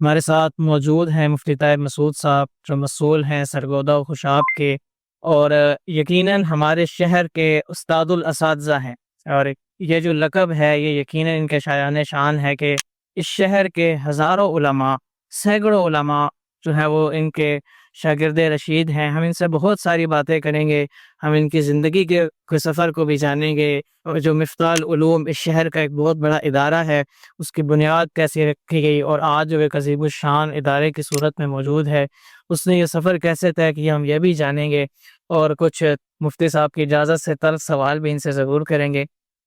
ہمارے ساتھ موجود ہیں مفتی طاہر مسعود صاحب، جو مسئول ہیں سرگودہ و خوشاب کے، اور یقیناً ہمارے شہر کے استاد الاساتذہ ہیں۔ اور یہ جو لقب ہے یہ یقیناً ان کے شایان شان ہے کہ اس شہر کے ہزاروں علماء، سینکڑوں علماء جو ہے وہ ان کے شاگرد رشید ہیں۔ ہم ان سے بہت ساری باتیں کریں گے، ہم ان کی زندگی کے سفر کو بھی جانیں گے، اور جو مفتاح العلوم اس شہر کا ایک بہت بڑا ادارہ ہے، اس کی بنیاد کیسے رکھی گئی اور آج جو ایک عظیم الشان ادارے کی صورت میں موجود ہے، اس نے یہ سفر کیسے طے کیا، ہم یہ بھی جانیں گے، اور کچھ مفتی صاحب کی اجازت سے طرز سوال بھی ان سے ضرور کریں گے۔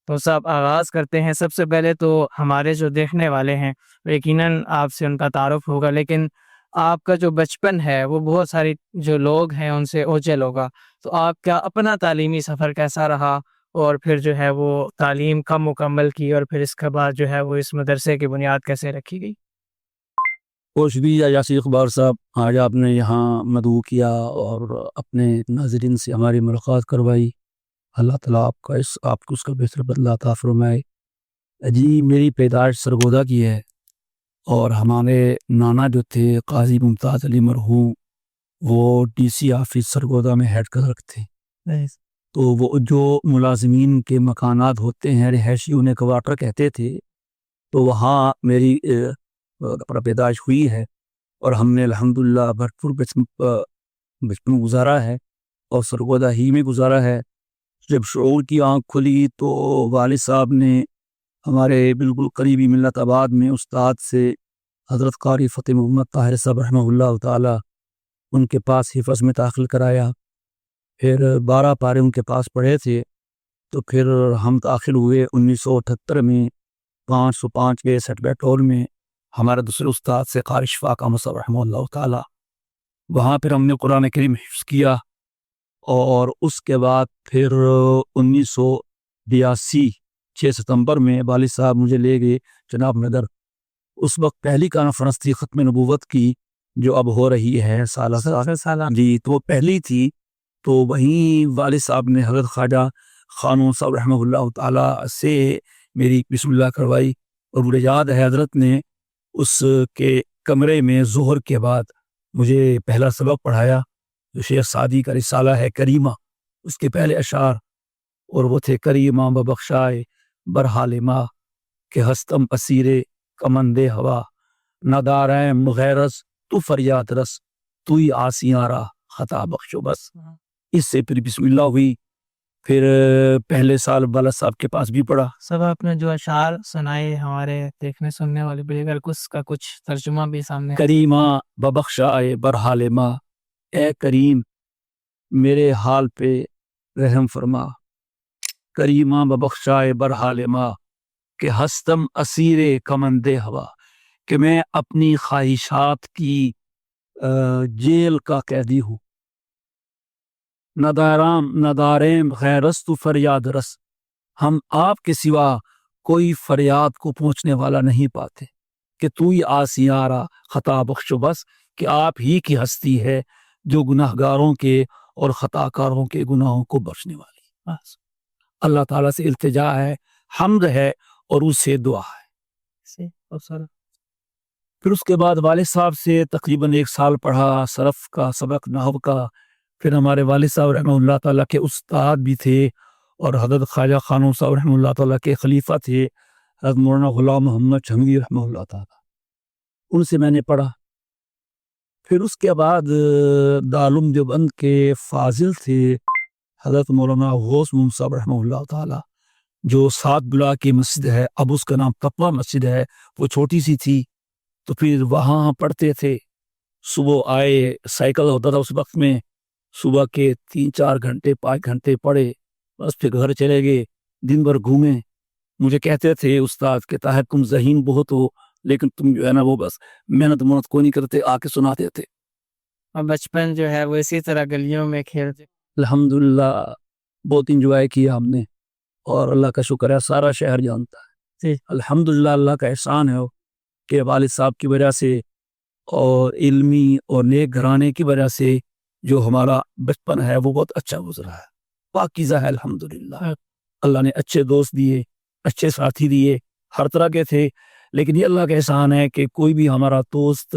تو صاحب آغاز کرتے ہیں۔ سب سے پہلے تو ہمارے جو دیکھنے والے ہیں یقیناً آپ سے ان کا تعارف ہوگا، لیکن آپ کا جو بچپن ہے وہ بہت ساری جو لوگ ہیں ان سے اوجھل ہوگا، تو آپ کا اپنا تعلیمی سفر کیسا رہا، اور پھر جو ہے وہ تعلیم کب مکمل کی، اور پھر اس کے بعد جو ہے وہ اس مدرسے کی بنیاد کیسے رکھی گئی؟ خوش بھی یاسر اقبال صاحب، آج آپ نے یہاں مدعو کیا اور اپنے ناظرین سے ہماری ملاقات کروائی۔ اللہ تعالیٰ آپ کو اس کا بہتر بدلہ عطا فرمائے۔ جی، میری پیدائش سرگودہ کی ہے، اور ہمارے نانا جو تھے قاضی ممتاز علی مرحوم، وہ ڈی سی آفس سرگودہ میں ہیڈ کلرک تھے۔ تو وہ جو ملازمین کے مکانات ہوتے ہیں رہائشی، انہیں کوارٹر کہتے تھے، تو وہاں میری پیدائش ہوئی ہے، اور ہم نے الحمدللہ بھرپور بچپن گزارا ہے، اور سرگودہ ہی میں گزارا ہے۔ جب شعور کی آنکھ کھلی تو والد صاحب نے ہمارے بالکل قریبی ملت آباد میں استاد سے حضرت قاری فتح محمد طاہر صاحب رحمہ اللہ تعالی ان کے پاس حفظ میں داخل کرایا۔ پھر 12 پارے ان کے پاس پڑھے تھے، تو پھر ہم داخل ہوئے 1978 میں 505 کے سیٹ بیٹول میں ہمارے دوسرے استاد سے قاری اشفاق احمد صاحب رحمہ اللہ تعالی۔ وہاں پھر ہم نے قرآن کریم حفظ کیا، اور اس کے بعد پھر 1982 6 ستمبر میں والد صاحب مجھے لے گئے جناب نگر۔ اس وقت پہلی کانفرنس تھی ختم نبوت کی، جو اب ہو رہی ہے سالہ جی، تو وہ پہلی تھی۔ تو وہیں والد صاحب نے حضرت خواجہ خانون صاحب رحمہ اللہ تعالی سے میری بسم اللہ کروائی، اور مجھے یاد ہے حضرت نے اس کے کمرے میں ظہر کے بعد مجھے پہلا سبق پڑھایا، جو شیخ سعدی کا رسالہ ہے کریمہ، اس کے پہلے اشعار، اور وہ تھے کریمہ ببخشائے برحال ماں کہ ہستم اسیرے کمندے ہوا، نداریم غیرز تو فریاد رس، تو ہی آسیاں را خطا بخشو بس۔ اس سے پھر بسم اللہ ہوئی۔ پھر پہلے سال والد صاحب کے پاس بھی پڑھا۔ سب آپ نے جو اشعار سنائے ہمارے دیکھنے سننے والے بلیگر کو، اس کا کچھ ترجمہ بھی سامنے۔ کریمہ ببخشائے برحال ماں، اے کریم میرے حال پہ رحم فرما، کریمہ ببخشائے برحال ماں کہ ہستم اسیر کمندے ہوا، کہ میں اپنی خواہشات کی جیل کا قیدی ہوں۔ نداریم غیرست فریاد رس، ہم آپ کے سوا کوئی فریاد کو پہنچنے والا نہیں پاتے، کہ تو ہی آسیارا خطا بخشو بس، کہ آپ ہی کی ہستی ہے جو گناہ گاروں کے اور خطا کاروں کے گناہوں کو بخشنے والی۔ بس اللہ تعالیٰ سے التجا ہے، حمد ہے، اور اس سے دعا ہے۔ پھر اس کے بعد والد صاحب سے تقریباً 1 سال پڑھا صرف کا سبق، نحو کا۔ پھر ہمارے والد صاحب رحمہ اللہ تعالیٰ کے استاد بھی تھے، اور حضرت خواجہ خانون صاحب رحمہ اللہ تعالیٰ کے خلیفہ تھے حضرت مولانا غلام محمد چنگی رحمہ اللہ تعالیٰ، ان سے میں نے پڑھا۔ پھر اس کے بعد دارالعلوم دیوبند کے فاضل تھے حضرت مولانا غوث محمد صاحب رحمہ اللہ تعالیٰ، جو 7 بلاک کی مسجد ہے، اب اس کا نام تقویٰ مسجد ہے، وہ چھوٹی سی تھی۔ تو پھر وہاں پڑھتے تھے، صبح آئے، سائیکل ہوتا تھا اس وقت میں، صبح کے 3-4 گھنٹے 5 گھنٹے پڑھے، بس پھر گھر چلے گئے، دن بھر گھومے۔ مجھے کہتے تھے استاد کہ طاہر تم ذہین بہت ہو، لیکن تم جو ہے نا وہ بس محنت کوئی نہیں کرتے، آ کے سناتے تھے۔ اور بچپن جو ہے وہ اسی طرح گلیوں میں کھیلتے۔ الحمدللہ بہت انجوائے کیا ہم نے، اور اللہ کا شکر ہے سارا شہر جانتا ہے۔ الحمدللہ اللہ کا احسان ہے کہ والد صاحب کی وجہ سے اور علمی اور نیک گھرانے کی وجہ سے جو ہمارا بچپن ہے وہ بہت اچھا گزرا ہے، پاکیزہ ہے الحمدللہ۔ اللہ نے اچھے دوست دیے، اچھے ساتھی دیے، ہر طرح کے تھے، لیکن یہ اللہ کا احسان ہے کہ کوئی بھی ہمارا دوست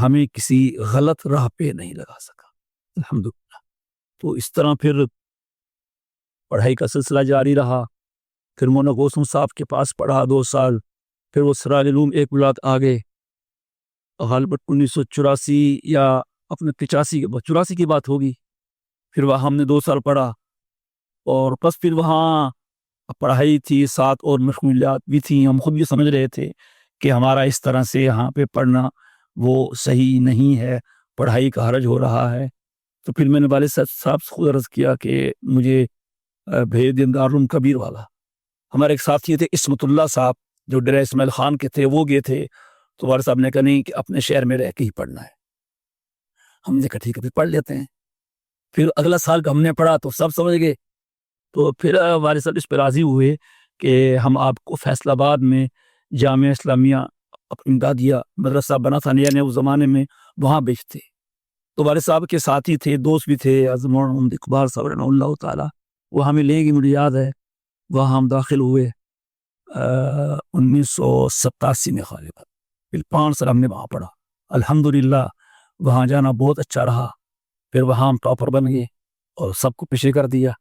ہمیں کسی غلط راہ پہ نہیں لگا سکا، الحمدللہ۔ تو اس طرح پھر پڑھائی کا سلسلہ جاری رہا، پھر مولانا گوسم صاحب کے پاس پڑھا 2 سال، پھر وہ سراج علوم ایک بلاک آگے، غالباً 1984 یا اپنے 84 کی بات ہوگی، پھر وہاں ہم نے 2 سال پڑھا، اور بس پھر وہاں پڑھائی تھی، ساتھ اور مشغولیات بھی تھیں، ہم خود بھی سمجھ رہے تھے کہ ہمارا اس طرح سے یہاں پہ پڑھنا وہ صحیح نہیں ہے، پڑھائی کا حرج ہو رہا ہے۔ تو پھر میں نے والد صاحب سے خود عرض کیا کہ مجھے بھیج دیں دارالعلوم کبیر والا۔ ہمارے ایک ساتھی تھے عصمت اللہ صاحب جو ڈیرہ اسماعیل خان کے تھے، وہ گئے تھے، تو والد صاحب نے کہا نہیں کہ اپنے شہر میں رہ کے ہی پڑھنا ہے۔ ہم نے کہا ٹھیک ہے پھر پڑھ لیتے ہیں۔ پھر اگلا سال کا ہم نے پڑھا تو سب سمجھ گئے، تو پھر والد صاحب اس پہ راضی ہوئے کہ ہم آپ کو فیصل آباد میں جامعہ اسلامیہ امدادیہ مدرسہ بنا تھا نیا نیا اس زمانے میں، وہاں بیچتے۔ تو والد صاحب کے ساتھی تھے، دوست بھی تھے، مولانا محمد اقبال صاحب رحمہ اللہ تعالیٰ، وہ ہمیں لے گی، مجھے یاد ہے وہاں ہم داخل ہوئے 1987 میں غالباً، پھر 5 سال ہم نے وہاں پڑھا، الحمدللہ وہاں جانا بہت اچھا رہا۔ پھر وہاں ہم ٹاپر بن گئے اور سب کو پیچھے کر دیا۔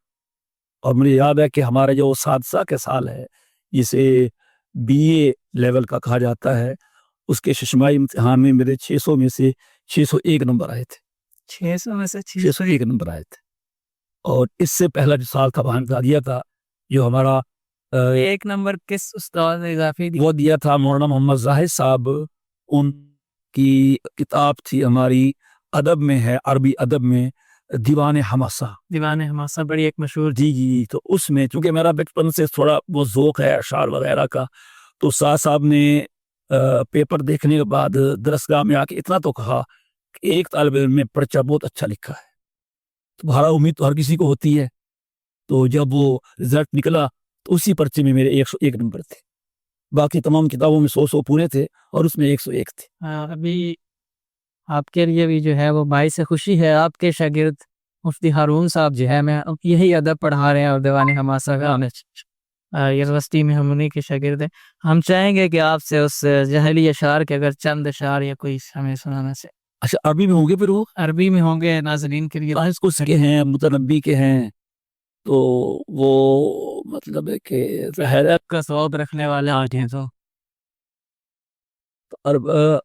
اور مجھے یاد ہے کہ ہمارے جو سادسہ کے سال ہے جسے بی اے لیول کا کہا جاتا ہے، اس کے ششمائی امتحان میں میرے 600 میں سے 601 نمبر آئے تھے، 600 میں سے 601 نمبر آئے تھے۔ اور اس سے پہلا جو سال تھا وہاں دیا تھا جو ہمارا 1 نمبر کس استاد نے اضافی دی؟ وہ دیا تھا مولانا محمد زاہد صاحب، ان کی کتاب تھی ہماری ادب میں ہے، عربی ادب میں، دیوان حماسہ۔ دیوان حماسہ بڑی ایک مشہور جی تو اس میں چونکہ میرا بچپن سے تھوڑا وہ ذوق ہے اشعار وغیرہ کا، تو استاد صاحب نے پیپر دیکھنے کے بعد درسگاہ میں آ کے اتنا تو کہا کہ ایک طالب علم نے پرچہ بہت اچھا لکھا ہے۔ تو بہرحال امید تو ہر کسی کو ہوتی ہے، تو جب وہ رزلٹ نکلا تو اسی پرچے میں میرے 101 نمبر تھے، باقی تمام کتابوں میں 100 پورے تھے اور اس میں 101 تھے۔ ابھی آپ کے لیے بھی جو ہے وہ باعث خوشی ہے، آپ کے شاگرد مفتی ہارون صاحب جو ہے میں یہی ادب پڑھا رہے ہیں اور دیوان حماسہ کا یونیورسٹی میں ہم انہیں کے شاگرد ہیں۔ ہم چاہیں گے کہ آپ سے اس جہلی اشعار کے اگر چند اشعار یا کوئی ہمیں سنانا سے۔ اچھا عربی میں ہوں گے؟ پھر وہ عربی میں ہوں گے ناظرین کے لیے، اس کے ہیں متنبی کے ہیں، تو وہ مطلب ہے کہ حیرت کا ثواب رکھنے والے آج ہیں تو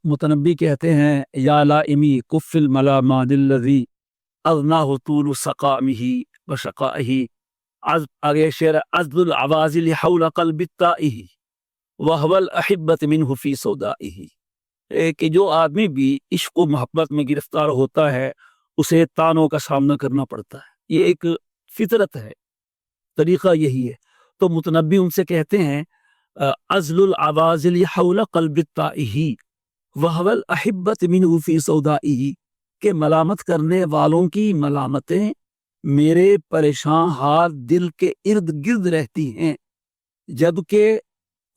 متنبی کہتے ہیں یا لائمی کف الملامات الذی اغناہ طول سقامہ وشقائہ، آگے شعر عذب العوازل حول قلب التائہ وہو الاحبۃ منہ فی سودائہ، کہ جو آدمی بھی عشق و محبت میں گرفتار ہوتا ہے اسے تانوں کا سامنا کرنا پڑتا ہے، یہ ایک فطرت ہے، طریقہ یہی ہے۔ تو متنبی ان سے کہتے ہیں عزل العوازل حول قلب التائہ وہو الاحبۃ منہ فی سودائہ، کہ ملامت کرنے والوں کی ملامتیں میرے پریشان حال دل کے ارد گرد رہتی ہیں، جبکہ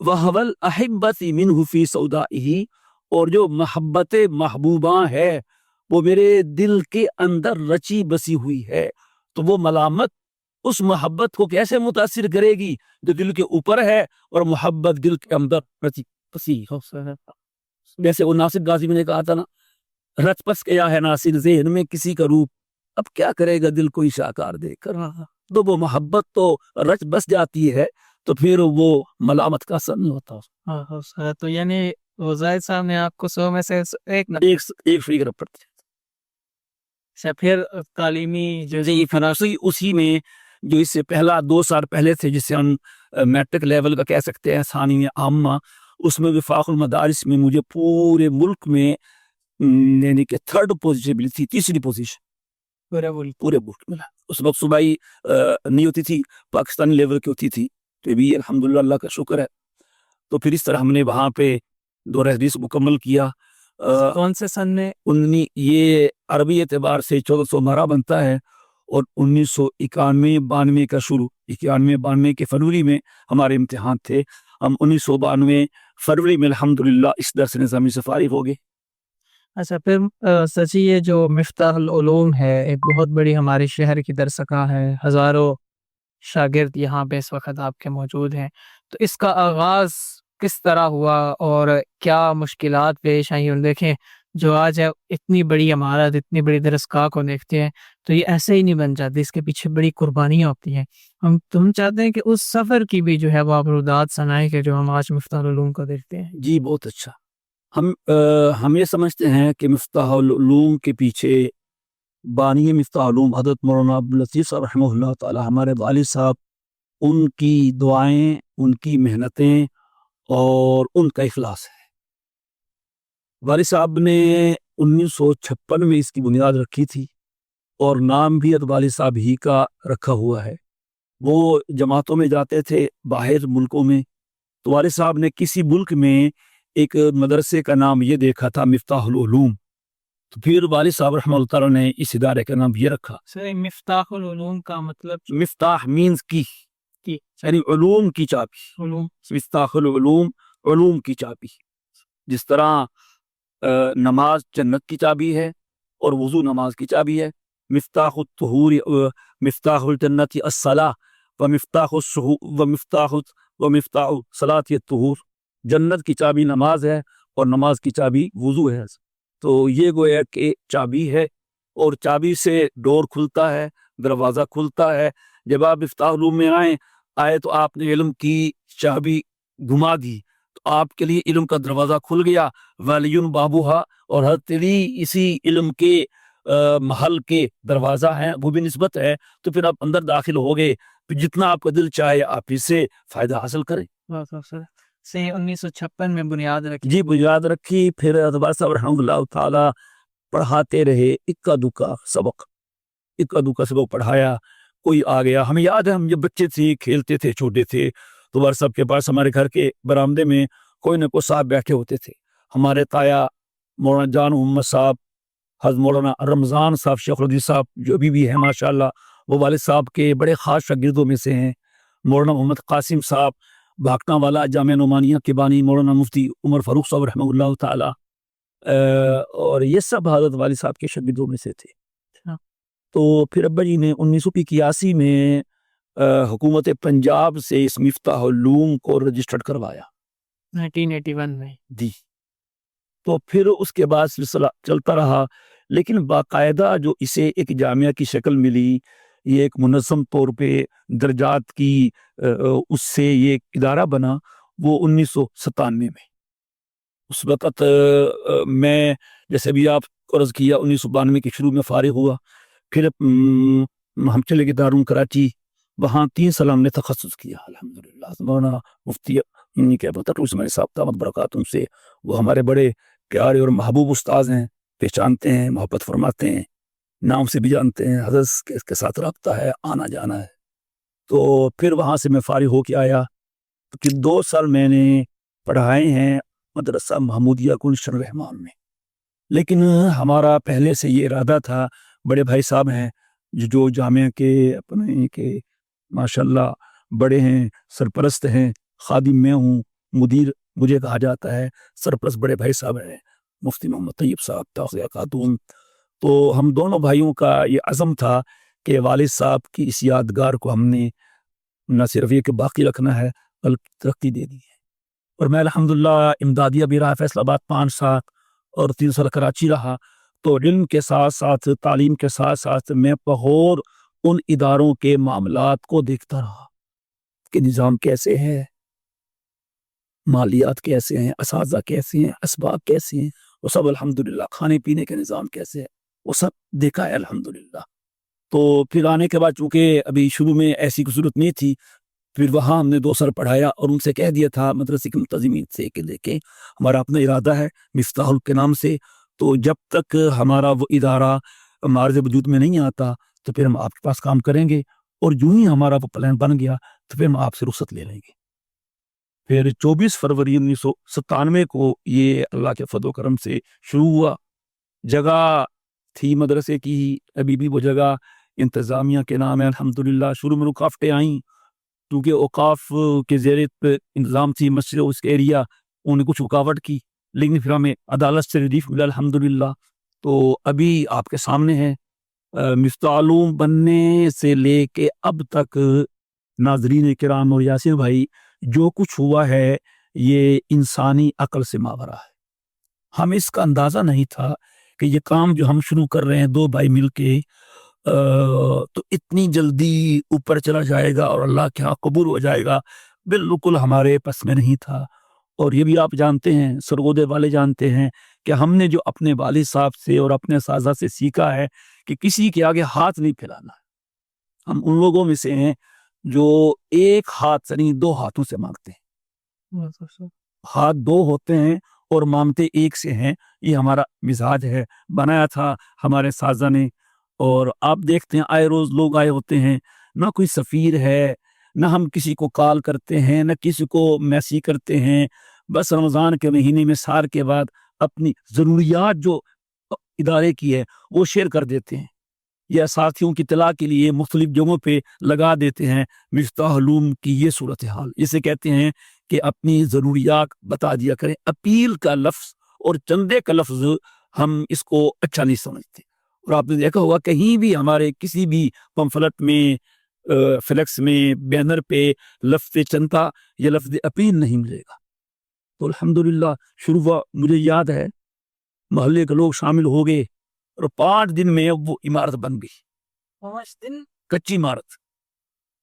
وہو الاحبۃ منہ فی سودائہ، اور جو محبت محبوبہ ہے وہ میرے دل کے اندر رچی بسی ہوئی ہے، تو وہ ملامت اس محبت کو کیسے متاثر کرے گی جو دل کے اوپر ہے اور محبت دل کے اندر رچی بسی ہو۔ جیسے وہ ناصر غازی نے کہا تھا نا، رچ پس کیا ہے ناصر ذہن میں کسی کا روپ، اب کیا کرے گا دل کوئی شاکار دیکھ کر، تو وہ محبت تو رچ بس جاتی ہے تو پھر وہ ملامت کا اثر نہیں ہوتا۔ تو یعنی زاہد صاحب نے آپ کو 100 میں سے ایک فکر پڑتی ہے۔ پھر تعلیمی جو اسی میں جو اس سے پہلا 2 سال پہلے تھے جسے ہم میٹرک لیول کا کہہ سکتے ہیں، ثانویہ عامہ، اس میں وفاق المدارس میں مجھے پورے ملک میں یعنی کہ 3rd پوزیشن ملی تھی، 3ری پوزیشن پورے ملک ملا۔ اس وقت صوبائی نہیں ہوتی تھی، پاکستانی لیول کی ہوتی تھی، تو بھی الحمدللہ اللہ کا شکر ہے۔ تو پھر اس طرح ہم نے وہاں پہ 2 حدیث مکمل کیا۔ کون سے سن میں؟ یہ عربی اعتبار سے 1412 بنتا ہے، اور 1991-92 کا شروع، 91-92 کے فروری میں ہمارے امتحان تھے، ہم 1992 فروری میں الحمدللہ اس درس نظامی سے فارغ ہو گئے۔ اچھا، پھر سچی یہ جو مفتاح العلوم ہے ایک بہت بڑی ہمارے شہر کی درسگاہ ہے، ہزاروں شاگرد یہاں پہ اس وقت آپ کے موجود ہیں، تو اس کا آغاز کس طرح ہوا اور کیا مشکلات پیش آئیں. اور دیکھیں جو آج ہے اتنی بڑی عمارت، اتنی بڑی درسگاہ کو دیکھتے ہیں تو یہ ایسے ہی نہیں بن جاتی، اس کے پیچھے بڑی قربانیاں ہوتی ہیں. ہم چاہتے ہیں کہ اس سفر کی بھی جو ہے وہ ابرودات سنائیں کہ جو ہم آج مفتاح العلوم کو دیکھتے ہیں. جی بہت اچھا. ہم یہ سمجھتے ہیں کہ مفتاح العلوم کے پیچھے بانی مفتاح العلوم حضرت مولانا عبداللطیف صاحب رحمہ اللہ تعالی ہمارے والد صاحب، ان کی دعائیں، ان کی محنتیں اور ان کا اخلاص ہے. والد صاحب نے 1956 میں اس کی بنیاد رکھی تھی اور نام بھی والد صاحب ہی کا رکھا ہوا ہے. وہ جماعتوں میں جاتے تھے باہر ملکوں میں، تو والد صاحب نے کسی ملک میں ایک مدرسے کا نام یہ دیکھا تھا مفتاح العلوم، تو پھر والد صاحب رحمہ اللہ تعالیٰ نے اس ادارے کا نام یہ رکھا. سر مفتاح العلوم کا مطلب مفتاح مینز کی، کی یعنی علوم کی چابی. علوم. مفتاح العلوم علوم کی چابی. جس طرح نماز جنت کی چابی ہے اور وضو نماز کی چابی ہے. مفتاح الطہور مفتاح الجنت الصلاۃ ومفتاح صلاۃ الطہور. جنت کی چابی نماز ہے اور نماز کی چابی وضو ہے. تو یہ گویا کہ چابی ہے اور چابی سے ڈور کھلتا ہے، دروازہ کھلتا ہے. جب آپ مفتاح العلوم میں آئے تو آپ نے علم کی چابی گھما دی تو آپ کے لیے علم کا دروازہ کھل گیا. ولی بابوہا، اور ہر تیری اسی علم کے محل کے دروازہ ہیں، وہ بھی نسبت ہے. تو پھر آپ اندر داخل ہو گئے، پھر جتنا آپ کا دل چاہے آپ اس سے فائدہ حاصل کریں. سے 1956 میں بنیاد رکھی. جی بنیاد رکھی. پھر ادوار صاحب رحمہ اللہ تعالی پڑھاتے رہے، اکا دکا سبق پڑھایا. کوئی آ گیا، ہمیں یاد ہے ہم جب بچے تھے کھیلتے تھے چھوٹے تھے تو ادوار صاحب کے پاس ہمارے گھر کے برآمدے میں کوئی نہ کوئی صاحب بیٹھے ہوتے تھے. ہمارے تایا مولانا جان محمد صاحب، حضرت مولانا رمضان صاحب شیخ الحدیث صاحب جو ابھی بھی ہیں ماشاءاللہ، وہ والد صاحب کے بڑے خاص شاگردوں میں سے ہیں. مولانا محمد قاسم صاحب بھاکنا والا جامعہ نعمانیہ کے بانی، مولانا مفتی عمر فاروق صاحب رحمہ اللہ تعالی، اور یہ سب حضرت والد صاحب کے شاگردوں میں سے تھے. تو پھر ابا جی نے 1981 میں حکومت پنجاب سے اس مفتاح العلوم کو رجسٹرڈ کروایا 1981 میں. جی. تو پھر اس کے بعد سلسلہ چلتا رہا، لیکن باقاعدہ جو اسے ایک جامعہ کی شکل ملی، یہ ایک منظم طور پہ درجات کی اس سے یہ ادارہ بنا، وہ 1997 میں. اس وقت میں جیسے بھی آپ کو عرض کیا 1992 کے شروع میں فارغ ہوا. پھر ہم چلے گئے دارالعلوم کراچی، وہاں 3 سال ہم نے تخصص کیا الحمدللہ. مولانا مفتی عثمانی صاحب دامت برکاتہم سے، وہ ہمارے بڑے پیارے اور محبوب استاذ ہیں، پہچانتے ہیں، محبت فرماتے ہیں، نام سے بھی جانتے ہیں، حضرت کے ساتھ رابطہ ہے، آنا جانا ہے. تو پھر وہاں سے میں فارغ ہو کے آیا. پھر 2 سال میں نے پڑھائے ہیں مدرسہ محمودیہ گلشن رحمان میں. لیکن ہمارا پہلے سے یہ ارادہ تھا، بڑے بھائی صاحب ہیں جو جامعہ کے اپنے کے ماشاءاللہ بڑے ہیں، سرپرست ہیں، خادم میں ہوں، مدیر مجھے کہا جاتا ہے، سرپرست بڑے بھائی صاحب ہیں مفتی محمد طیب صاحب تاغیہ خاتون. تو ہم دونوں بھائیوں کا یہ عزم تھا کہ والد صاحب کی اس یادگار کو ہم نے نہ صرف یہ کہ باقی رکھنا ہے بلکہ ترقی دے دی ہے. اور میں الحمدللہ امدادیہ بھی رہا، فیصل آباد 5 سال اور 3 سال کراچی رہا. تو علم کے ساتھ ساتھ، تعلیم کے ساتھ ساتھ میں بغور ان اداروں کے معاملات کو دیکھتا رہا کہ نظام کیسے ہے، مالیات کیسے ہیں، اساتذہ کیسے ہیں، اسباب کیسے ہیں، وہ سب الحمدللہ، کھانے پینے کے نظام کیسے ہے، وہ سب دیکھا ہے الحمدللہ. تو پھر آنے کے بعد چونکہ ابھی شروع میں ایسی کوئی صورت نہیں تھی، پھر وہاں ہم نے 2 سال پڑھایا اور ان سے کہہ دیا تھا مدرسے کے منتظمین سے کہ دیکھیں ہمارا اپنا ارادہ ہے مفتاح کے نام سے، تو جب تک ہمارا وہ ادارہ معرض وجود میں نہیں آتا تو پھر ہم آپ کے پاس کام کریں گے، اور جو ہی ہمارا وہ پلان بن گیا تو پھر ہم آپ سے رخصت لے لیں گے. پھر 24 فروری 1997 کو یہ اللہ کے فضل و کرم سے شروع ہوا. جگہ تھی مدرسے کی، ابھی بھی وہ جگہ انتظامیہ کے نام ہے الحمدللہ. شروع میں رکاوٹیں آئیں کیونکہ اوقاف کے زیر انتظام تھی مسجد، اس کے ایریا انہوں نے کچھ رکاوٹ کی، لیکن پھر ہمیں عدالت سے ریلیف ملا الحمدللہ. تو ابھی آپ کے سامنے ہے مفتاح العلوم بننے سے لے کے اب تک ناظرین کرام اور یاسر بھائی جو کچھ ہوا ہے یہ انسانی عقل سے ماورا ہے. ہمیں اس کا اندازہ نہیں تھا کہ یہ کام جو ہم شروع کر رہے ہیں 2 بھائی مل کے تو اتنی جلدی اوپر چلا جائے گا اور اللہ کے ہاں قبول ہو جائے گا. بالکل ہمارے پس میں نہیں تھا. اور یہ بھی آپ جانتے ہیں، سرگودے والے جانتے ہیں کہ ہم نے جو اپنے والد صاحب سے اور اپنے اساتذہ سے سیکھا ہے کہ کسی کے آگے ہاتھ نہیں پھیلانا ہے. ہم ان لوگوں میں سے ہیں جو ایک ہاتھ سے نہیں 2 ہاتھوں سے مانگتے ہیں. ہاتھ 2 ہوتے ہیں اور مانگتے ایک سے ہیں. یہ ہمارا مزاج ہے، بنایا تھا ہمارے اساتذہ نے. اور آپ دیکھتے ہیں آئے روز لوگ آئے ہوتے ہیں، نہ کوئی سفیر ہے، نہ ہم کسی کو کال کرتے ہیں، نہ کسی کو میسیج کرتے ہیں. بس رمضان کے مہینے میں سار کے بعد اپنی ضروریات جو ادارے کی ہے وہ شیئر کر دیتے ہیں، یا ساتھیوں کی اطلاع کے لیے مختلف جگہوں پہ لگا دیتے ہیں. مفتاح علوم کی یہ صورتحال، اسے کہتے ہیں کہ اپنی ضروریات بتا دیا کریں. اپیل کا لفظ اور چندے کا لفظ ہم اس کو اچھا نہیں سمجھتے. اور آپ نے دیکھا ہوگا کہیں بھی ہمارے کسی بھی پمفلٹ میں، فلیکس میں، بینر پہ لفظ چندہ یا لفظ اپیل نہیں ملے گا. تو الحمدللہ شروع ہوا، مجھے یاد ہے محلے کے لوگ شامل ہو گئے اور 5 دن میں وہ عمارت بن گئی. 5 دن کچی عمارت.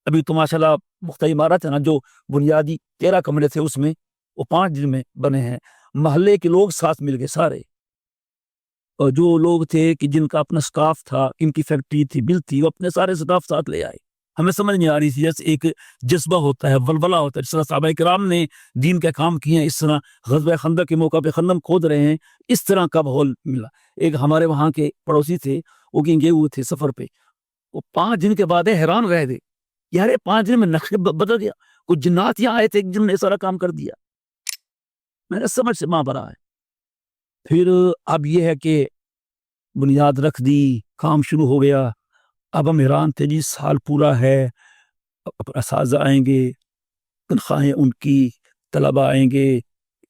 ابھی تو ماشاءاللہ پختہ عمارت ہے نا، جو بنیادی 13 کمرے تھے اس میں وہ 5 دن میں بنے ہیں. محلے کے لوگ ساتھ مل گئے سارے، اور جو لوگ تھے کہ جن کا اپنا سٹاف تھا، ان کی فیکٹری تھی، مل تھی، وہ اپنے سارے سٹاف ساتھ لے آئے. ہمیں سمجھ نہیں آ رہی تھی، جیسے ایک جذبہ ہوتا ہے، ولولہ ہوتا ہے. جس طرح صحابہ کرام نے دین کا کام کیے ہیں، اس طرح غزوہ خندق کے موقع پہ خندق کھود رہے ہیں، اس طرح کا ماحول ملا. ایک ہمارے وہاں کے پڑوسی تھے، وہ کہیں گئے ہوئے تھے سفر پہ. وہ 5 دن کے بعد حیران رہ گئے، یار 5 دن میں نقشہ بدل گیا. کچھ جنات یہاں آئے تھے، ایک جن نے سارا کام کر دیا. میں نے سمجھ سے ماں بھرا ہے. پھر اب یہ ہے کہ بنیاد رکھ دی، کام شروع ہو گیا. اب ہم حیران تھے، جی سال پورا ہے، اساتذہ آئیں گے، تنخواہیں ان کی، طلبہ آئیں گے،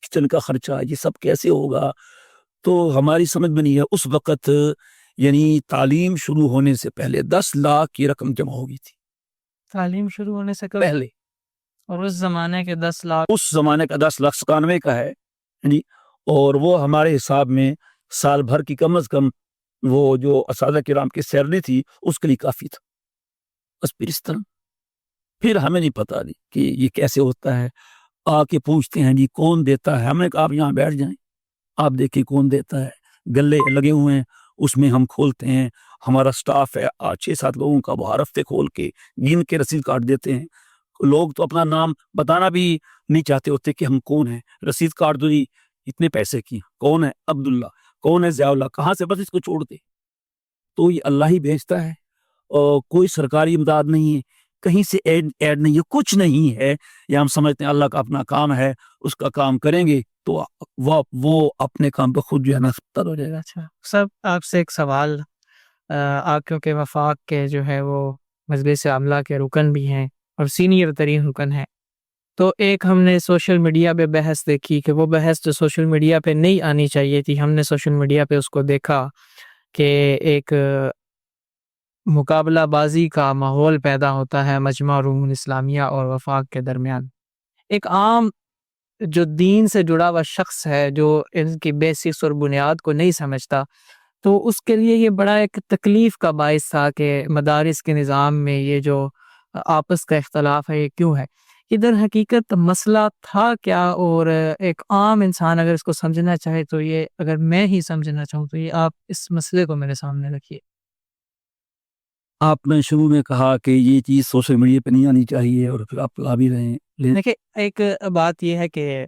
کچن کا خرچہ، یہ سب کیسے ہوگا؟ تو ہماری سمجھ میں نہیں ہے. اس وقت یعنی تعلیم شروع ہونے سے پہلے 10 لاکھ کی رقم جمع ہو گئی تھی. تعلیم شروع ہونے سے پہلے، اور اس زمانے کے 10 لاکھ، اس زمانے کا 10 لاکھ 97 کا ہے جی. اور وہ ہمارے حساب میں سال بھر کی کم از کم وہ جو اساتذہ کرام کی سیلری تھی اس کے لیے کافی تھا. بس پھر اس طرح پھر ہمیں نہیں پتا نہیں کہ یہ کیسے ہوتا ہے. آ کے پوچھتے ہیں جی کون دیتا ہے؟ ہم نے کہا آپ یہاں بیٹھ جائیں، آپ دیکھیں کون دیتا ہے. گلے لگے ہوئے ہیں، اس میں ہم کھولتے ہیں. ہمارا سٹاف ہے 6-7 لوگوں کا، وہ ہر ہفتے کھول کے گن کے رسید کاٹ دیتے ہیں. لوگ تو اپنا نام بتانا بھی نہیں چاہتے ہوتے کہ ہم کون ہیں. رسید کاٹ دو جی اتنے پیسے کی، کون ہے عبداللہ، کون ہے ضیاء اللہ، کہاں سے، بس اس کو چھوڑ دے. تو یہ اللہ ہی بھیجتا ہے، اور کوئی سرکاری امداد نہیں ہے، کہیں سے ایڈ نہیں ہے، کچھ نہیں ہے. یا ہم سمجھتے ہیں اللہ کا اپنا کام ہے، اس کا کام کریں گے تو وہ اپنے کام پہ خود جو ہے نا تر ہو جائے گا. اچھا سب آپ سے ایک سوال، آپ کیونکہ وفاق کے جو ہے وہ مجلس عاملہ کے رکن بھی ہیں اور سینئر ترین رکن ہیں، تو ایک ہم نے سوشل میڈیا پہ بحث دیکھی کہ وہ بحث جو سوشل میڈیا پہ نہیں آنی چاہیے تھی، ہم نے سوشل میڈیا پہ اس کو دیکھا کہ ایک مقابلہ بازی کا ماحول پیدا ہوتا ہے مجمع روم اسلامیہ اور وفاق کے درمیان. ایک عام جو دین سے جڑا ہوا شخص ہے، جو ان کی بیسکس اور بنیاد کو نہیں سمجھتا، تو اس کے لیے یہ بڑا ایک تکلیف کا باعث تھا کہ مدارس کے نظام میں یہ جو آپس کا اختلاف ہے یہ کیوں ہے. یہ در حقیقت مسئلہ تھا کیا؟ اور ایک عام انسان اگر اس کو سمجھنا چاہے تو یہ، اگر میں ہی سمجھنا چاہوں تو یہ آپ اس مسئلے کو میرے سامنے رکھیے. آپ نے شروع میں کہا کہ یہ چیز سوشل میڈیا پہ نہیں آنی چاہیے، اور پھر آپ لا بھی رہے ہیں. دیکھیں ایک بات یہ ہے کہ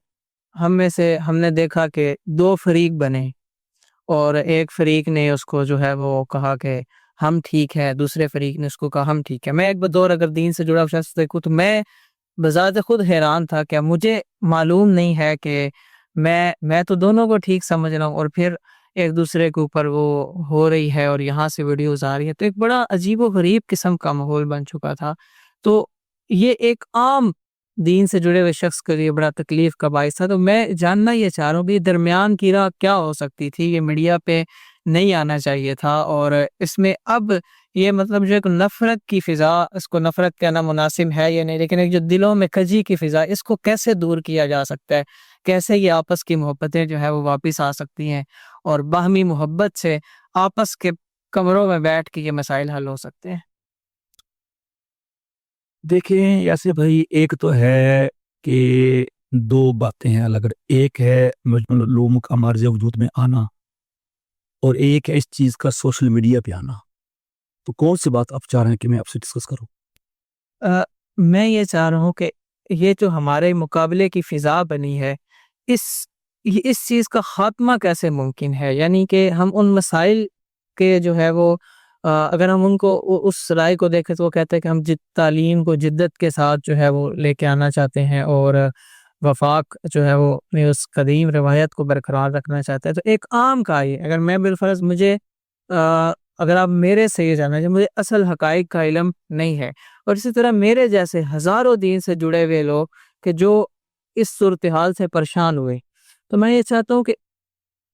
ہم میں سے ہم نے دیکھا کہ 2 فریق بنے، اور ایک فریق نے اس کو جو ہے وہ کہا کہ ہم ٹھیک ہے، دوسرے فریق نے اس کو کہا ہم ٹھیک ہے. میں ایک بدور اگر دین سے جڑا شخص دیکھوں تو میں بذات خود حیران تھا کہ مجھے معلوم نہیں ہے کہ میں تو دونوں کو ٹھیک سمجھ رہا ہوں، اور پھر ایک دوسرے کے اوپر وہ ہو رہی ہے اور یہاں سے ویڈیوز آ رہی ہے. تو ایک بڑا عجیب و غریب قسم کا ماحول بن چکا تھا. تو یہ ایک عام دین سے جڑے ہوئے شخص کے لیے بڑا تکلیف کا باعث تھا. تو میں جاننا یہ چاہ رہا ہوں کہ درمیان کی راہ کیا ہو سکتی تھی؟ یہ میڈیا پہ نہیں آنا چاہیے تھا، اور اس میں اب یہ مطلب جو ایک نفرت کی فضا، اس کو نفرت کہنا مناسب ہے یا نہیں، لیکن ایک جو دلوں میں کجی کی فضا، اس کو کیسے دور کیا جا سکتا ہے، کیسے یہ آپس کی محبتیں جو ہے وہ واپس آ سکتی ہیں، اور باہمی محبت سے آپس کے کمروں میں بیٹھ کے یہ مسائل حل ہو سکتے ہیں۔ دیکھیں ایسے بھائی، ایک تو ہے کہ دو باتیں ہیں الگ، ایک ہے مجمل علوم کا مارج وجود میں آنا، اور ایک ہے اس چیز کا سوشل میڈیا پہ آنا۔ تو کون سی بات آپ چاہ رہے ہیں کہ میں آپ سے ڈسکس کروں؟ میں یہ چاہ رہا ہوں کہ یہ جو ہمارے مقابلے کی فضا بنی ہے، اس اس چیز کا خاتمہ کیسے ممکن ہے؟ یعنی کہ ہم ان مسائل کے جو ہے وہ اگر ہم ان کو اس رائے کو دیکھیں تو وہ کہتے ہیں کہ ہم تعلیم کو جدت کے ساتھ جو ہے وہ لے کے آنا چاہتے ہیں، اور وفاق جو ہے وہ اپنی اس قدیم روایت کو برقرار رکھنا چاہتے ہیں۔ تو ایک عام کا یہ، اگر میں بالفرض مجھے اگر آپ میرے سے یہ جاننا چاہیں، مجھے اصل حقائق کا علم نہیں ہے، اور اسی طرح میرے جیسے ہزاروں دین سے جڑے ہوئے لوگ کہ جو اس صورتحال سے پریشان ہوئے، تو میں یہ چاہتا ہوں کہ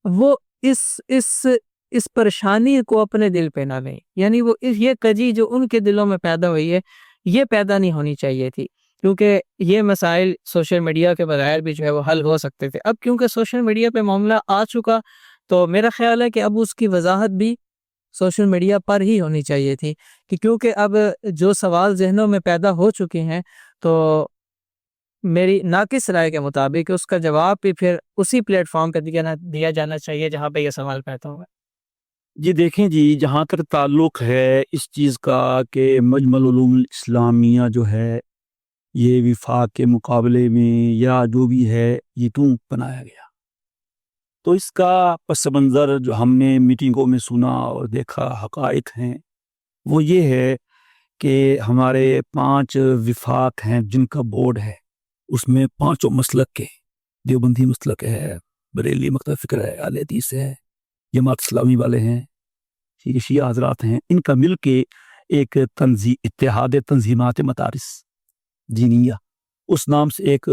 وہ اس اس اس پریشانی کو اپنے دل پہ نہ لیں، یعنی وہ یہ کجی جو ان کے دلوں میں پیدا ہوئی ہے، یہ پیدا نہیں ہونی چاہیے تھی، کیونکہ یہ مسائل سوشل میڈیا کے بغیر بھی جو ہے وہ حل ہو سکتے تھے۔ اب کیونکہ سوشل میڈیا پہ معاملہ آ چکا، تو میرا خیال ہے کہ اب اس کی وضاحت بھی سوشل میڈیا پر ہی ہونی چاہیے تھی، کہ کیونکہ اب جو سوال ذہنوں میں پیدا ہو چکے ہیں، تو میری ناقص رائے کے مطابق اس کا جواب بھی پھر اسی پلیٹ فارم پہ دیا جانا چاہیے جہاں پہ یہ سوال پیدا ہوا۔ جی دیکھیں جی، جہاں تک تعلق ہے اس چیز کا کہ مجمل علوم اسلامیہ جو ہے یہ وفاق کے مقابلے میں یا جو بھی ہے یہ کیوں بنایا گیا، تو اس کا پس منظر جو ہم نے میٹنگوں میں سنا اور دیکھا حقائق ہیں وہ یہ ہے کہ ہمارے 5 وفاق ہیں جن کا بورڈ ہے، اس میں 5 مسلک کے، دیوبندی مسلک ہے، بریلی مکتب فکر ہے، اہل حدیث ہے، جماعت اسلامی والے ہیں، شیعہ حضرات ہیں، ان کا مل کے ایک اتحاد تنظیمات مدارس دینیہ اس نام سے ایک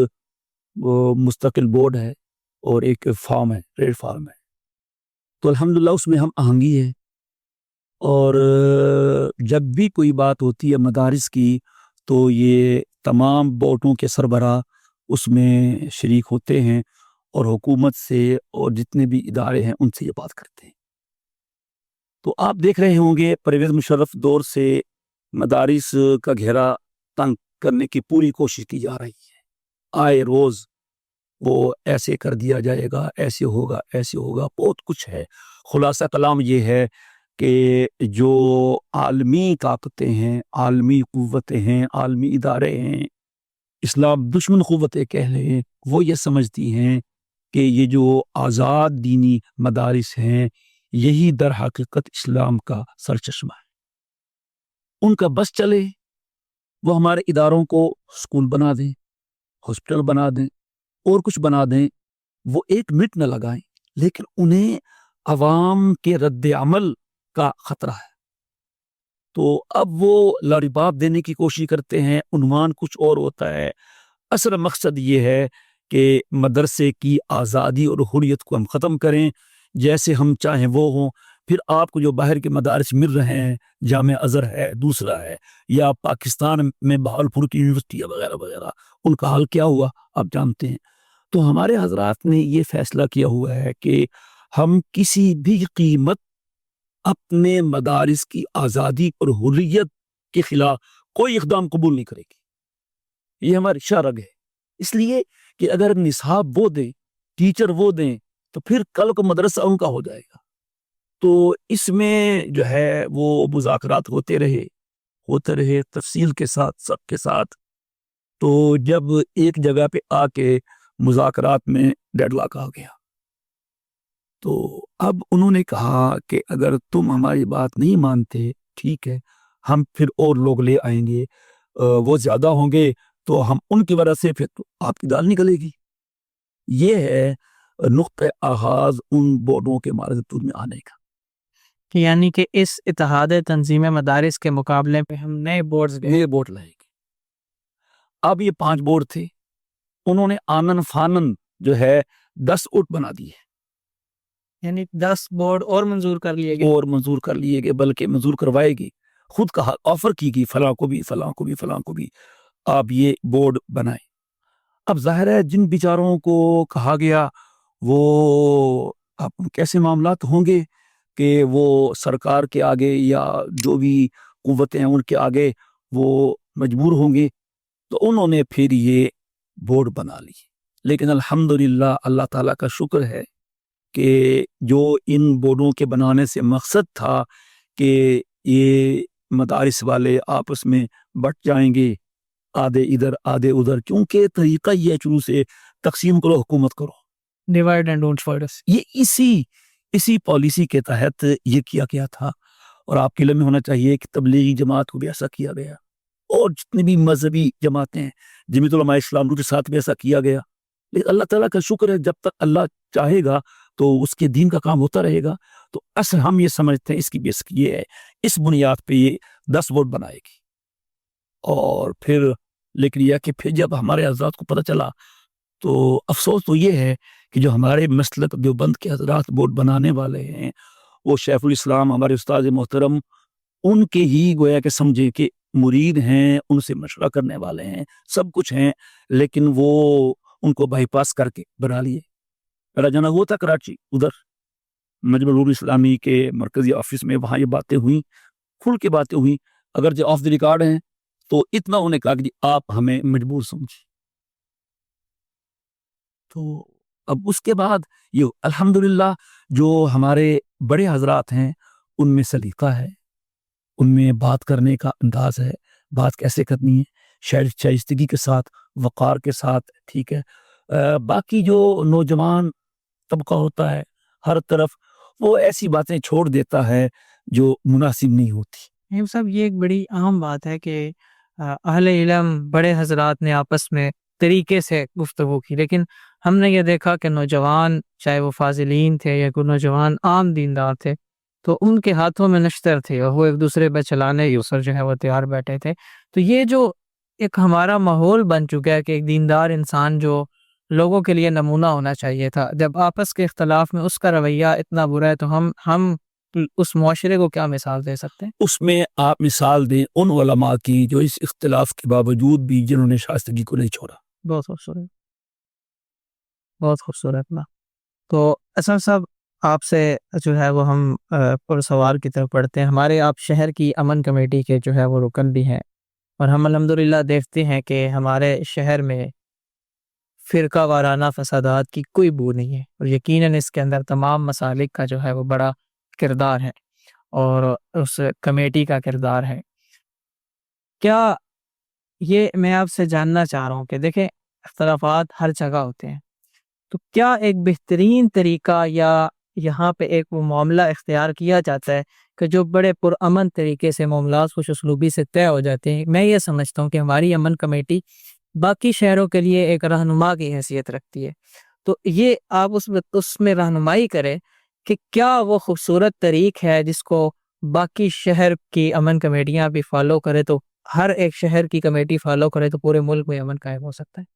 وہ مستقل بورڈ ہے اور ایک فارم ہے، ریڈ فارم ہے۔ تو الحمدللہ اس میں ہم آہنگی ہے، اور جب بھی کوئی بات ہوتی ہے مدارس کی تو یہ تمام بورڈوں کے سربراہ اس میں شریک ہوتے ہیں، اور حکومت سے اور جتنے بھی ادارے ہیں ان سے یہ بات کرتے ہیں۔ تو آپ دیکھ رہے ہوں گے پرویز مشرف دور سے مدارس کا گھیرا تنگ کرنے کی پوری کوشش کی جا رہی ہے، آئے روز وہ ایسے کر دیا جائے گا، ایسے ہوگا، ایسے ہوگا، بہت کچھ ہے۔ خلاصہ کلام یہ ہے کہ جو عالمی طاقتیں ہیں، عالمی قوتیں ہیں، عالمی ادارے ہیں، اسلام دشمن قوتیں کہہ لیں، وہ یہ سمجھتی ہیں کہ یہ جو آزاد دینی مدارس ہیں یہی در حقیقت اسلام کا سرچشمہ ہے۔ ان کا بس چلے، وہ ہمارے اداروں کو سکول بنا دیں، ہاسپٹل بنا دیں، اور کچھ بنا دیں، وہ ایک منٹ نہ لگائیں، لیکن انہیں عوام کے رد عمل کا خطرہ ہے، تو اب وہ لاریباب دینے کی کوشش کرتے ہیں، عنوان کچھ اور ہوتا ہے۔ اصل مقصد یہ ہے کہ مدرسے کی آزادی اور حریت کو ہم ختم کریں، جیسے ہم چاہیں وہ ہوں۔ پھر آپ کو جو باہر کے مدارس مل رہے ہیں، جامعہ ازہر ہے، دوسرا ہے، یا پاکستان میں بہاولپور کی یونیورسٹی وغیرہ وغیرہ، ان کا حال کیا ہوا آپ جانتے ہیں۔ تو ہمارے حضرات نے یہ فیصلہ کیا ہوا ہے کہ ہم کسی بھی قیمت اپنے مدارس کی آزادی اور حریت کے خلاف کوئی اقدام قبول نہیں کرے گی۔ یہ ہماری شرگ ہے، اس لیے کہ اگر نصاب وہ دیں، ٹیچر وہ دیں، تو پھر کل کو مدرسہ ان کا ہو جائے گا۔ تو اس میں جو ہے وہ مذاکرات ہوتے رہے تفصیل کے ساتھ، سب کے ساتھ۔ تو جب ایک جگہ پہ آ کے مذاکرات میں ڈیڈ لاک آ گیا، تو اب انہوں نے کہا کہ اگر تم ہماری بات نہیں مانتے، ٹھیک ہے، ہم پھر اور لوگ لے آئیں گے، وہ زیادہ ہوں گے تو ہم ان کی وجہ سے پھر تو آپ کی دال نکلے گی۔ یہ ہے نقطہ آغاز ان بورڈوں کے مارکیٹ میں آنے کا۔ یعنی کہ اس اتحاد تنظیم مدارس کے مقابلے پہ ہم نئے بورڈ لائے گے۔ اب یہ 5 بورڈ تھے، انہوں نے آنن فانن جو ہے 10 اٹ بنا دی ہے۔ یعنی 10 بورڈ اور منظور کر لیے گئے اور منظور کر لیے گئے، بلکہ منظور کروائے گی، خود کہا آفر کی گئی فلاں کو بھی فلاں کو بھی فلاں کو بھی آپ یہ بورڈ بنائیں۔ اب ظاہر ہے جن بیچاروں کو کہا گیا وہ اب کیسے معاملات ہوں گے کہ وہ سرکار کے آگے یا جو بھی قوتیں ہیں ان کے آگے وہ مجبور ہوں گے، تو انہوں نے پھر یہ بورڈ بنا لی۔ لیکن الحمدللہ اللہ تعالیٰ کا شکر ہے کہ جو ان بورڈوں کے بنانے سے مقصد تھا کہ یہ مدارس والے آپس میں بٹ جائیں گے، آدھے ادھر آدھے ادھر، کیونکہ طریقہ یہ شروع سے تقسیم کرو حکومت کرو، ڈیوائڈ اینڈ ڈونٹ فائڈس، یہ اسی پالیسی کے تحت یہ کیا گیا تھا۔ اور آپ کے علم میں ہونا چاہیے کہ تبلیغی جماعت کو بھی ایسا کیا گیا، اور جتنی بھی مذہبی جماعتیں ہیں، جمعیت علماء اسلام کے ساتھ بھی ایسا کیا گیا۔ لیکن اللہ تعالیٰ کا شکر ہے جب تک اللہ چاہے گا تو اس کے دین کا کام ہوتا رہے گا۔ تو اصل ہم یہ سمجھتے ہیں اس کی بیس یہ ہے، اس بنیاد پہ یہ 10 ووٹ بنائے گی۔ اور پھر لیکن یہ کہ پھر جب ہمارے حضرات کو پتہ چلا تو افسوس تو یہ ہے کہ جو ہمارے مسلک دیوبند کے حضرات ووٹ بنانے والے ہیں وہ شیخ الاسلام ہمارے استاد محترم ان کے ہی گویا کہ سمجھے کہ مرید ہیں، ان سے مشورہ کرنے والے ہیں، سب کچھ ہیں، لیکن وہ ان کو بائی پاس کر کے بنا لیے۔ میرا جانا ہوا تھا کراچی، ادھر مجمع نور اسلامی کے مرکزی آفس میں، وہاں یہ باتیں ہوئیں، کھل کے باتیں ہوئیں، اگر جو آف دی ریکارڈ ہیں تو اتنا انہوں نے کہا کہ آپ ہمیں مجبور سمجھیں۔ تو اب اس کے بعد یہ الحمدللہ جو ہمارے بڑے حضرات ہیں ان میں سلیقہ ہے، ان میں بات کرنے کا انداز ہے، بات کیسے کرنی ہے، شائستگی کے ساتھ، وقار کے ساتھ، ٹھیک ہے۔ باقی جو نوجوان طبقہ ہوتا ہے ہر طرف وہ ایسی باتیں چھوڑ دیتا ہے جو مناسب نہیں ہوتی۔ صاحب یہ ایک بڑی اہم بات ہے کہ اہل علم بڑے حضرات نے آپس میں طریقے سے گفتگو کی، لیکن ہم نے یہ دیکھا کہ نوجوان چاہے وہ فاضلین تھے یا کوئی نوجوان عام دیندار تھے تو ان کے ہاتھوں میں نشتر تھے اور وہ ایک دوسرے پہ چلانے یوسر جو ہے وہ تیار بیٹھے تھے۔ تو یہ جو ایک ہمارا ماحول بن چکا ہے کہ ایک دیندار انسان جو لوگوں کے لیے نمونہ ہونا چاہیے تھا، جب آپس کے اختلاف میں اس کا رویہ اتنا برا ہے تو ہم اس معاشرے کو کیا مثال دے سکتے ہیں؟ اس میں آپ مثال دیں ان علماء کی جو اس اختلاف کے باوجود بھی جنہوں نے شائستگی کو نہیں چھوڑا۔ بہت خوبصورت، بہت خوبصورت نا۔ تو اسد صاحب آپ سے جو ہے وہ ہم پر سوال کی طرف پڑھتے ہیں۔ ہمارے آپ شہر کی امن کمیٹی کے جو ہے وہ رکن بھی ہیں، اور ہم الحمدللہ دیکھتے ہیں کہ ہمارے شہر میں فرقہ وارانہ فسادات کی کوئی بو نہیں ہے، اور یقیناً اس کے اندر تمام مسالک کا جو ہے وہ بڑا کردار ہے اور اس کمیٹی کا کردار ہے۔ کیا یہ میں آپ سے جاننا چاہ رہا ہوں کہ دیکھیں اختلافات ہر جگہ ہوتے ہیں، تو کیا ایک بہترین طریقہ یا یہاں پہ ایک وہ معاملہ اختیار کیا جاتا ہے کہ جو بڑے پرامن طریقے سے معاملات خوش اسلوبی سے طے ہو جاتے ہیں؟ میں یہ سمجھتا ہوں کہ ہماری امن کمیٹی باقی شہروں کے لیے ایک رہنما کی حیثیت رکھتی ہے، تو یہ آپ اس میں رہنمائی کریں کہ کیا وہ خوبصورت طریق ہے جس کو باقی شہر کی امن کمیٹیاں بھی فالو کرے، تو ہر ایک شہر کی کمیٹی فالو کرے تو پورے ملک میں امن قائم ہو سکتا ہے؟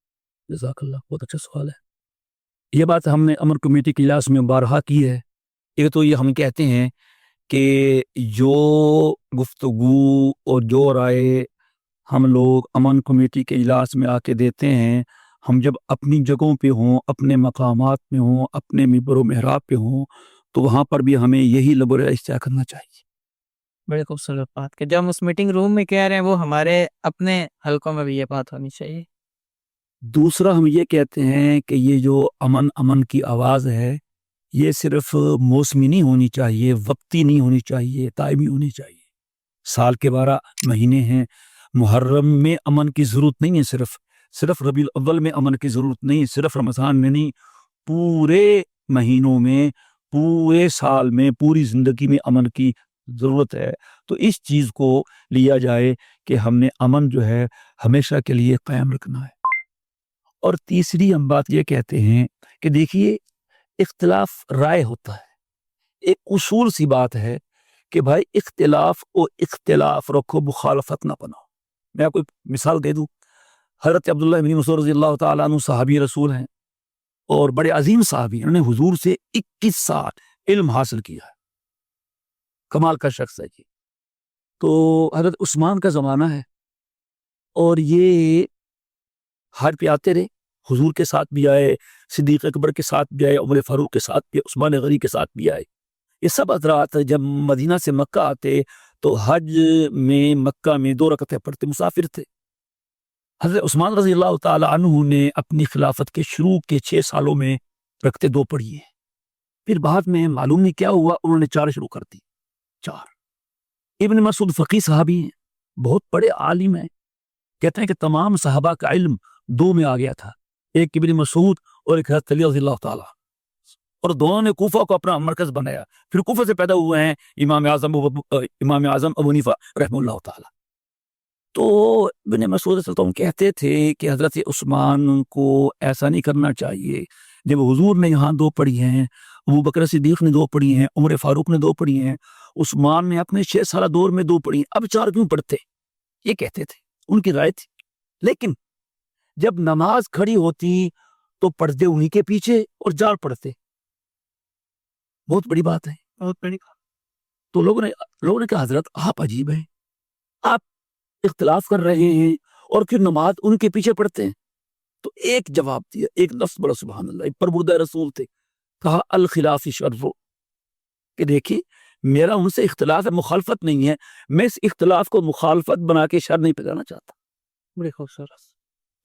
جزاک اللہ، بہت اچھا سوال ہے۔ یہ بات ہم نے امن کمیٹی کے اجلاس میں بارہا کی ہے۔ ایک تو یہ ہم کہتے ہیں کہ جو گفتگو اور جو رائے ہم لوگ امن کمیٹی کے اجلاس میں آ کے دیتے ہیں، ہم جب اپنی جگہوں پہ ہوں، اپنے مقامات میں ہوں، اپنے ممبر و محراب پہ ہوں، تو وہاں پر بھی ہمیں یہی لب و اشتیا کرنا چاہیے۔ بڑی خوبصورت بات کہ جب ہم اس میٹنگ روم میں کہہ رہے ہیں وہ ہمارے اپنے حلقوں میں بھی یہ بات ہونی چاہیے۔ دوسرا ہم یہ کہتے ہیں کہ یہ جو امن کی آواز ہے یہ صرف موسمی نہیں ہونی چاہیے، وقتی نہیں ہونی چاہیے، دائمی ہونی چاہیے۔ سال کے 12 مہینے ہیں، محرم میں امن کی ضرورت نہیں ہے، صرف ربیع الاول میں امن کی ضرورت نہیں، صرف رمضان میں نہیں، پورے مہینوں میں، پورے سال میں، پوری زندگی میں امن کی ضرورت ہے۔ تو اس چیز کو لیا جائے کہ ہم نے امن جو ہے ہمیشہ کے لیے قائم رکھنا ہے۔ اور تیسری ہم بات یہ کہتے ہیں کہ دیکھیے اختلاف رائے ہوتا ہے، ایک اصول سی بات ہے کہ بھائی اختلاف رکھو، مخالفت نہ بناؤ۔ میں آپ کو مثال دے دوں، حضرت عبداللہ بن مسعود رضی اللہ تعالیٰ عنہ صحابی رسول ہیں اور بڑے عظیم صحابی، انہوں نے حضور سے 21 سال علم حاصل کیا ہے، کمال کا شخص ہے جی۔ تو حضرت عثمان کا زمانہ ہے اور یہ حج پہ آتے رہے، حضور کے ساتھ بھی آئے، صدیق اکبر کے ساتھ بھی آئے، عمر فاروق کے ساتھ بھی، عثمان غنی کے ساتھ بھی آئے۔ یہ سب حضرات جب مدینہ سے مکہ آتے تو حج میں مکہ میں 2 رکعتیں پڑھتے، مسافر تھے۔ حضرت عثمان رضی اللہ تعالی عنہ نے اپنی خلافت کے شروع کے 6 سالوں میں رکعتیں 2 پڑھی ہیں، پھر بعد میں معلوم نہیں کیا ہوا، انہوں نے 4 شروع کر دی، 4۔ ابن مسعود فقیہ صحابی ہیں، بہت بڑے عالم ہیں، کہتے ہیں کہ تمام صحابہ کا علم 2 میں آ گیا تھا، ایک ابن مسعود اور ایک حضرت علی رضی اللہ تعالیٰ، اور دونوں نے کوفہ کو اپنا مرکز بنایا۔ پھر کوفہ سے پیدا ہوئے ہیں امام اعظم ابو حنیفہ رحمہ اللہ تعالیٰ۔ تو ابن مسعود رضی اللہ عنہ کہتے تھے کہ حضرت عثمان کو ایسا نہیں کرنا چاہیے، جب حضور نے یہاں 2 پڑھی ہیں، ابو بکر صدیق نے 2 پڑھی ہیں، عمر فاروق نے 2 پڑھی ہیں، عثمان نے اپنے 6 سالہ دور میں 2 پڑھی ہیں، اب 4 کیوں پڑھتے؟ یہ کہتے تھے، ان کی رائے تھی۔ لیکن جب نماز کھڑی ہوتی تو پڑھتے انہی کے پیچھے اور 4 پڑھتے، بہت بڑی بات ہے، بہت بڑی بات۔ تو لوگوں نے کہا حضرت آپ عجیب ہیں، آپ اختلاف کر رہے ہیں اور پھر نماز ان کے پیچھے پڑھتے ہیں۔ تو ایک جواب دیا، ایک لفظ بڑا سبحان اللہ، ایک پربردہ رسول تھے، کہا الخلاف شرف، کہ دیکھیں میرا ان سے اختلاف ہے، مخالفت نہیں ہے، میں اس اختلاف کو مخالفت بنا کے شر نہیں پھیلانا چاہتا۔ بڑے خوبصورت،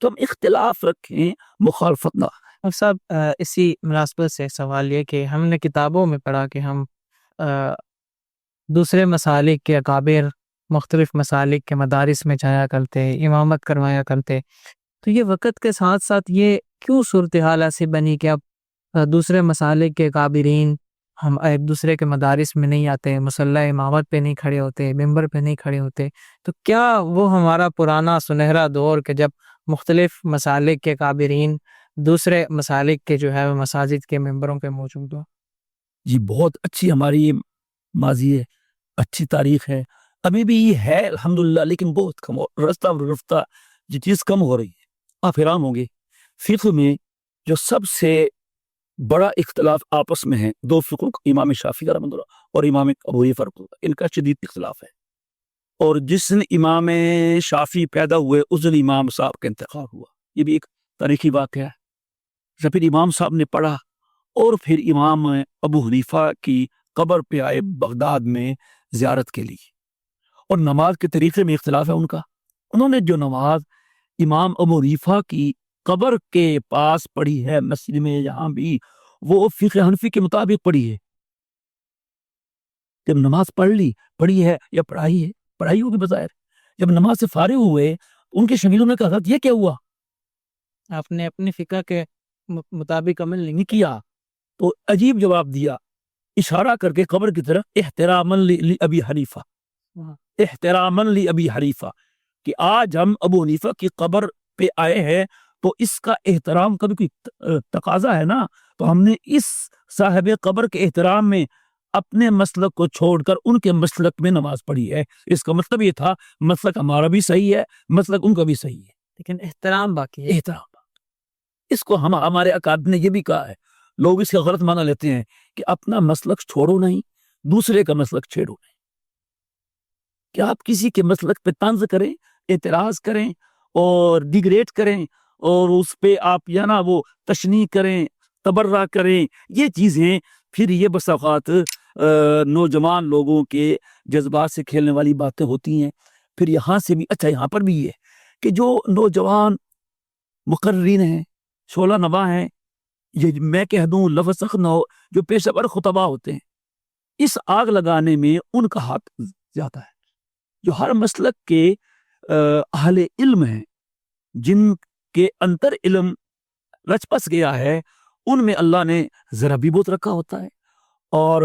تو ہم اختلاف رکھیں، مخالفت نہ۔ اب صاحب اسی مناسبت سے سوال یہ کہ ہم نے کتابوں میں پڑھا کہ ہم دوسرے مسالک کے اکابر مختلف مسالک کے مدارس میں جایا کرتے، امامت کروایا کرتے، تو یہ وقت کے ساتھ ساتھ یہ کیوں صورتحال ایسی بنی کہ اب دوسرے مسالک کے اکابرین ہم ایک دوسرے کے مدارس میں نہیں آتے، مصلی امامت پہ نہیں کھڑے ہوتے، ممبر پہ نہیں کھڑے ہوتے؟ تو کیا وہ ہمارا پرانا سنہرا دور کہ جب مختلف مسالک کے اکابرین دوسرے مسالک کے جو ہے مساجد کے ممبروں پہ موجود ہو؟ جی بہت اچھی ہماری ماضی ہے، اچھی تاریخ ہے، ابھی بھی یہ ہے الحمدللہ، لیکن بہت کم، رفتہ رفتہ یہ چیز کم ہو رہی ہے۔ آپ حیران ہوں گے، فقہ میں جو سب سے بڑا اختلاف آپس میں ہے 2 فقہ، امام شافعی رحمۃ اللہ اور امام ابو حنیفہ رحمۃ اللہ، ان کا شدید اختلاف ہے، اور جس دن امام شافعی پیدا ہوئے اس دن امام صاحب کا انتقال ہوا، یہ بھی ایک تاریخی واقعہ ہے۔ جب پھر امام صاحب نے پڑھا اور پھر امام ابو حنیفہ کی قبر پہ آئے بغداد میں زیارت کے لیے، اور نماز کے طریقے میں اختلاف ہے ان کا۔ انہوں نے جو نماز امام ابو حنیفہ کی قبر کے پاس پڑھی ہے مسجد میں، یہاں بھی وہ فقہ حنفی کے مطابق پڑھی ہے۔ جب نماز پڑھی ہے یا پڑھائی ہوگی بظاہر، جب نماز سے فارغ ہوئے ان کے شاگردوں نے کہا یہ کیا ہوا؟ آپ نے اپنی فقہ کے مطابق عمل نہیں کیا؟ تو عجیب جواب دیا، اشارہ کر کے قبر کی طرف، احتراماً لأبی حنیفہ، احتراماً لأبی حنیفہ، کہ آج ہم ابو حنیفہ کی قبر پہ آئے ہیں تو اس کا احترام کا بھی کوئی تقاضا ہے نا، تو ہم نے اس صاحب قبر کے احترام میں اپنے مسلک کو چھوڑ کر ان کے مسلک میں نماز پڑھی ہے۔ اس کا مطلب یہ تھا مسلک ہمارا بھی صحیح ہے، مسلک ان کا بھی صحیح ہے، لیکن احترام باقی ہے۔ احترام اس کو ہمارے اکابر نے یہ بھی کہا ہے، لوگ اس کا غلط معنی لیتے ہیں کہ اپنا مسلک چھوڑو نہیں، دوسرے کا مسلک چھیڑو نہیں، کہ آپ کسی کے مسلک پہ طنز کریں، اعتراض کریں اور ڈیگریڈ کریں اور اس پہ آپ یا نا وہ تشنیع کریں، تبرہ کریں، یہ چیزیں پھر یہ بس اوقات نوجوان لوگوں کے جذبات سے کھیلنے والی باتیں ہوتی ہیں۔ پھر یہاں سے بھی اچھا، یہاں پر بھی یہ کہ جو نوجوان مقررین ہیں، شعلہ نما ہیں، یہ میں کہہ دوں لفظ سخت نہ ہو، جو پیشہ ور خطبہ ہوتے ہیں، اس آگ لگانے میں ان کا ہاتھ زیادہ ہے۔ جو ہر مسلک کے اہل علم ہیں، جن کے انتر علم رچ پس گیا ہے، ان میں اللہ نے ذرا بھی بہت رکھا ہوتا ہے، اور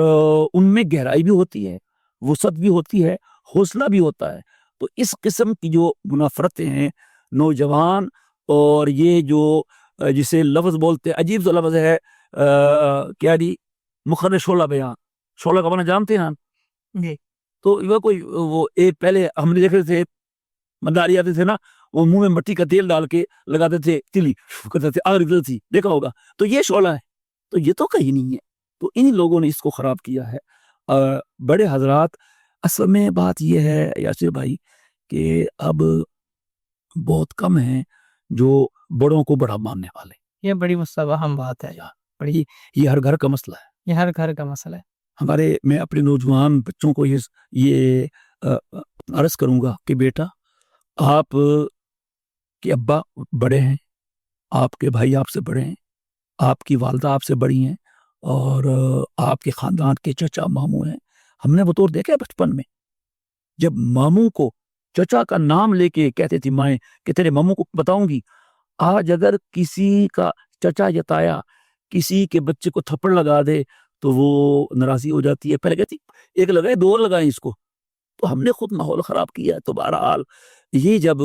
ان میں گہرائی بھی ہوتی ہے، وسعت بھی ہوتی ہے، حوصلہ بھی ہوتا ہے۔ تو اس قسم کی جو منافرتیں ہیں نوجوان، اور یہ جو جسے لفظ بولتے ہیں، عجیب سا لفظ ہے، کیا جی، مخرر شعلہ بیان، شعلہ کا معنی جانتے ہیں جی؟ تو وہ کوئی وہ ایک پہلے ہم نے دیکھے تھے مداری آتے تھے نا، وہ منہ میں مٹی کا تیل ڈال کے لگاتے تھے، تلی کرتے تھے، آگ نکلتی تھی، دیکھا ہوگا۔ تو یہ شعلہ ہے، تو یہ تو کہیں نہیں ہے، تو ان لوگوں نے اس کو خراب کیا ہے. بڑے حضرات اصل میں بات یہ ہے یاسر بھائی کہ اب بہت کم ہیں جو بڑوں کو بڑا ماننے والے. یہ بڑی مستباہم بات ہے. بڑی یہ ہر گھر کا مسئلہ ہے. یہ ہر گھر کا مسئلہ ہے. میں اپنے نوجوان بچوں کو یہ عرض کروں گا کہ بیٹا آپ کے ابا بڑے ہیں, آپ کے بھائی آپ سے بڑے ہیں, آپ کی والدہ آپ سے بڑی ہیں, اور آپ کے خاندان کے چچا ماموں ہیں. ہم نے بطور دیکھا بچپن میں جب ماموں کو چچا کا نام لے کے کہتے تھی مائیں کہ تیرے ماموں کو بتاؤں گی. آج اگر کسی کا چچا یا تایا کسی کے بچے کو تھپڑ لگا دے تو وہ ناراضی ہو جاتی ہے. پہلے کہتی ایک لگائے دو اور لگائیں اس کو. تو ہم نے خود ماحول خراب کیا. تو بہرحال یہ جب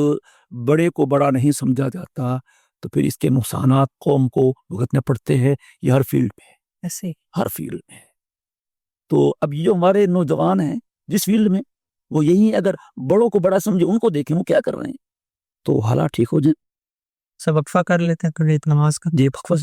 بڑے کو بڑا نہیں سمجھا جاتا تو پھر اس کے نقصانات قوم کو بھگتنے پڑتے ہیں. یہ ہر فیلڈ میں ایسے ہر فیلڈ میں. تو اب یہ جو ہمارے نوجوان ہیں جس فیلڈ میں وہ یہی اگر بڑوں کو بڑا سمجھے ان کو دیکھیں وہ کیا کر رہے ہیں تو حالات ٹھیک ہو جائیں. سب وقفہ کر لیتے ہیں نماز کا. جی وقفہ